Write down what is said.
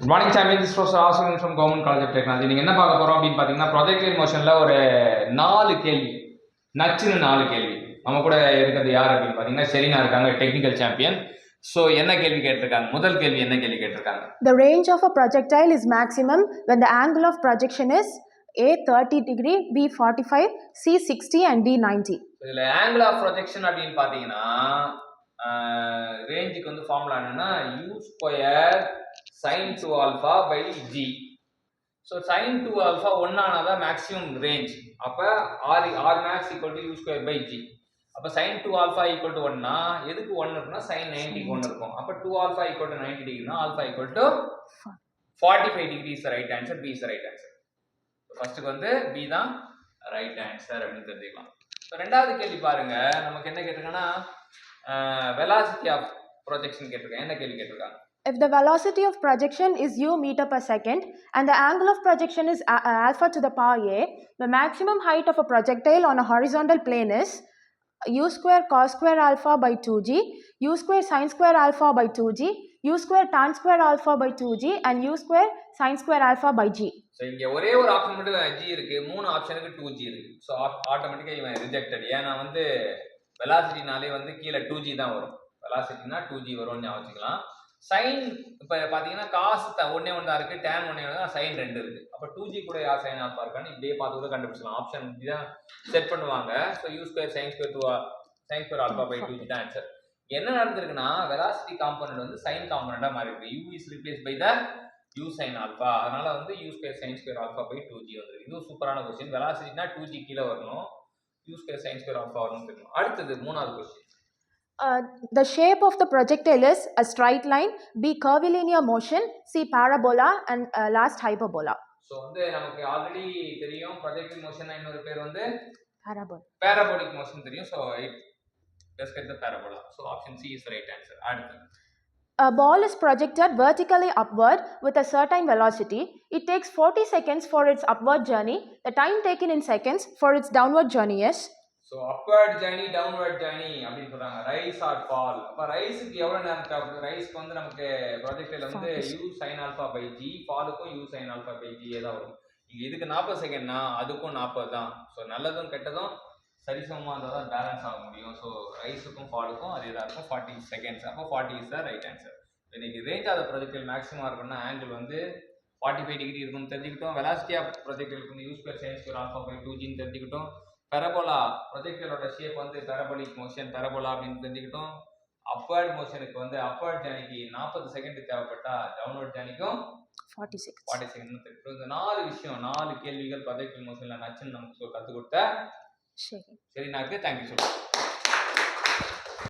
Good morning, champions. This is Professor Aswin from Government College of Technology. நீங்கள் என்ன பார்க்க போகிறோம் அப்படின்னு பார்த்தீங்கன்னா ப்ரொஜெக்டைல் மோஷனில் ஒரு 4 கேள்வி நச்சுன்னு 4 கேள்வி நம்ம கூட இருக்கிறது யார் அப்படின்னு பார்த்தீங்கன்னா ஷெரினா இருக்காங்க, டெக்னிக்கல் சாம்பியன். ஸோ என்ன கேள்வி கேட்டிருக்காங்க? முதல் கேள்வி என்ன கேள்வி கேட்டிருக்காங்க? The range of a projectile is maximum when the angle of projection is A 30 degree, B 45, C 60 and D 90. இதில் ஆங்கிள் ஆஃப் ப்ரொஜெக்ஷன் அப்படின்னு பார்த்தீங்கன்னா ரேஞ்சுக்கு வந்து ஃபார்முலா என்னன்னா u square sin 2 alpha by g. So sin 2 alpha 1 ஆனாதான் maximum range. அப்போ r max equal to u square by g. அப்போ sin 2 alpha equal to 1னா எதுக்கு 1 இருக்குன்னா sin 90 க்கு 1 இருக்கும். அப்போ 2 alpha equal to 90 டிகிரினா alpha equal to 45 degree is the right answer. B is the right answer. ஃபர்ஸ்ட்டுக்கு வந்து B தான் right answer அப்படின்னு தெரிஞ்சுக்கலாம். ஸோ ரெண்டாவது கேள்வி பாருங்க, நமக்கு என்ன கேட்டிருக்காங்கன்னா வெலாசிட்டி ஆஃப் ப்ரொஜெக்ஷன் கேட்டிருக்காங்க. என்ன கேள்வி கேட்டிருக்காங்க? If the velocity of projection is u meter per second and the angle of projection is alpha to the power a, the maximum height of a projectile on a horizontal plane is u square cos square alpha by 2g, u square sin square alpha by 2g, u square tan square alpha by 2g and u square sin square alpha by g. So இங்கே ஒரே ஒரு option மட்டும் g இருக்கு, 3 ஆப்ஷனுக்கு 2g இருக்கு. So ஆட்டோமேட்டிக்காக இவன் rejected. ஏன்னா வந்து வெலாசிட்டினாலே வந்து கீழே 2g தான் வரும். வெலாசிட்டினா 2g வரும்னு வச்சுக்கலாம். சைன் இப்போ பார்த்தீங்கன்னா காசு ஒன்னே ஒன்று தான் இருக்குது, டேன் ஒன்னே ஒன்று தான், சைன் 2 இருக்குது. அப்போ 2g கூட யார் சைன் ஆல்ஃபா இருக்கான்னு இப்படியே பார்த்து கூட கண்டுபிடிச்சலாம். ஆப்ஷன் இப்படி தான் செட் பண்ணுவாங்க. So u square sine square alpha by 2g தான் ஆன்சர். என்ன நடந்திருக்குன்னா வெலாசிட்டி காம்பனண்ட் வந்து சைன் காம்பனண்டாக மாறி இருக்கு. u is replace by the u sine alpha. அதனால வந்து u square sine square alpha by 2g வந்துருக்கு. இது சூப்பரான கொஸ்டின். வெலாசிட்டினா 2g கீழே வரணும், u square sine square alpha வரணும் தெரியும். அடுத்தது மூணாவது question. The shape of the projectile is a straight line, B curvilinear motion, C parabola and last hyperbola. So வந்து நமக்கு ஆல்ரெடி தெரியும் ப்ரொஜெக்டைல் மோஷன் இன்னொரு பேர் வந்து parabolic motion தெரியும். So let's get the parabola. So option C is the right answer. அடுத்து a ball is projected vertically upward with a certain velocity. It takes 40 seconds for its upward journey. The time taken in seconds for its downward journey is. So upward journey downward journey அப்படின்னு சொல்றாங்க. Rise or fall. அப்போ ரைஸுக்கு எவ்வளோ நேரம் தேவைப்படுது? ரைஸ்க்கு வந்து நமக்கு ப்ராஜெக்டில் வந்து u sine alpha by g, ஃபாலுக்கும் u sine alpha by g தான் வரும். இங்கே இதுக்கு 40 செகண்ட்னா அதுக்கும் 40 தான். ஸோ நல்லதும் கெட்டதும் சரிசமமாக இருந்தால் தான் பேலன்ஸ் ஆக முடியும். ஸோ ரைஸுக்கும் ஃபாலுக்கும் அதே தான் இருக்கும், 40 செகண்ட்ஸ். அப்போ 40 இஸ் த ரைட் ஆன்சர். இன்னைக்கு ரேஞ்ச் ஆஃப் ப்ரொஜெக்டில் மேக்ஸிமம் இருக்குன்னா ஆங்கிள் வந்து 45 டிகிரி இருக்குன்னு தெரிஞ்சுக்கிட்டோம். வெலாசிட்டி ஆஃப் ப்ரொஜெக்டிலுக்கு வந்து u square sine square alpha by 2ஜின்னு தெரிஞ்சுக்கிட்டோம். பெரபோலா ப்ரொஜெக்டரோட ஷேப் வந்து பெரபோலிக் மோஷன், பெரபோலா அப்படின்னு தெரிஞ்சுக்கிட்டோம். அப்வர்ட் மோஷனுக்கு வந்து அப்வர்ட் ஜர்னிக்கு 40 செகண்ட் தேவைப்பட்டா டவுன்வர்ட் ஜர்னிக்கும் 40 செகண்ட் தெரியும். இந்த 4 விஷயம் 4 கேள்விகள் ப்ரொஜெக்டல் மோஷன்ல நச்சுன்னு நமக்கு கற்றுக் கொடுத்த சரினாக்கு தேங்க்யூ சொல்லுங்கள்.